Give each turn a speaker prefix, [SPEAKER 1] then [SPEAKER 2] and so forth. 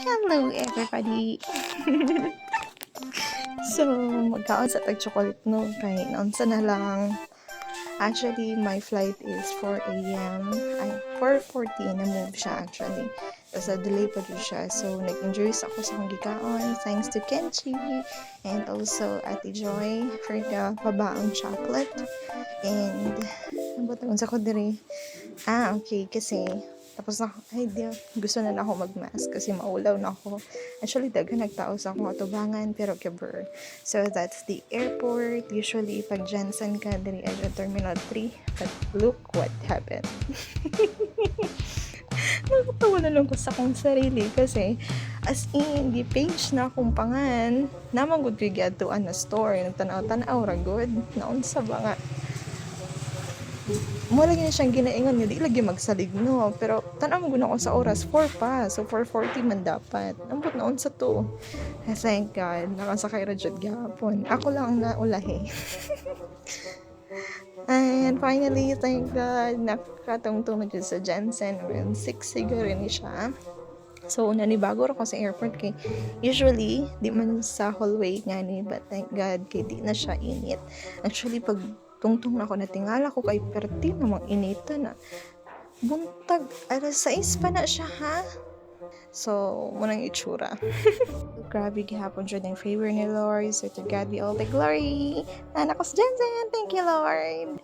[SPEAKER 1] Hello everybody! So, magkaon sa tag-chocolate no, kay naunsa na lang. Actually, my flight is 4 a.m. Ay, 4:40 na move siya actually. Tapos, delay pa rin siya. So, nag-enjoy ako sa akong gikaon thanks to Kenchi and also Ate Joy for the pabaong chocolate. And, ano ba sa ko diri? Okay, kasi tapos na, ay di, gusto na ako mag-mask kasi maulaw na ako. Actually, daghan nagtao sa akong atubangan, pero kiber. So, that's the airport. Usually, pag Jensen ka, diri ay Terminal 3. But look what happened. Nakatawa na lang ko sa akong sarili kasi as in, di page na akong pangan. Naman good ko gatuan na store. Nagtanaw-tanaw ra good. Naunsa ba nga? Mo lagi na siyang ginaingon nga di lagi magsaligno, pero tanaw mo guna ko sa oras 4 pa, so 4:40 man dapat. Ambot na unsa to. Thank God, nakasakay ra jud gyapon. Ako lang ang naulahi. And finally, thank God, nakatungtong jud sa Jensen. Around 6 siguro ni siya. So, nanibago ako sa airport kay usually, di man sa hallway nga ni, but thank God, kay di na siya init. Actually, pag tungtong na ako, natingala ko kay perti namang inita na. Buntag, alas 6 pa na siya, ha? So, munang itsura. Grabe gihapon siya ng favor ni Lord. So, to God be all the glory. Anak ko sa Jensen, thank you, Lord.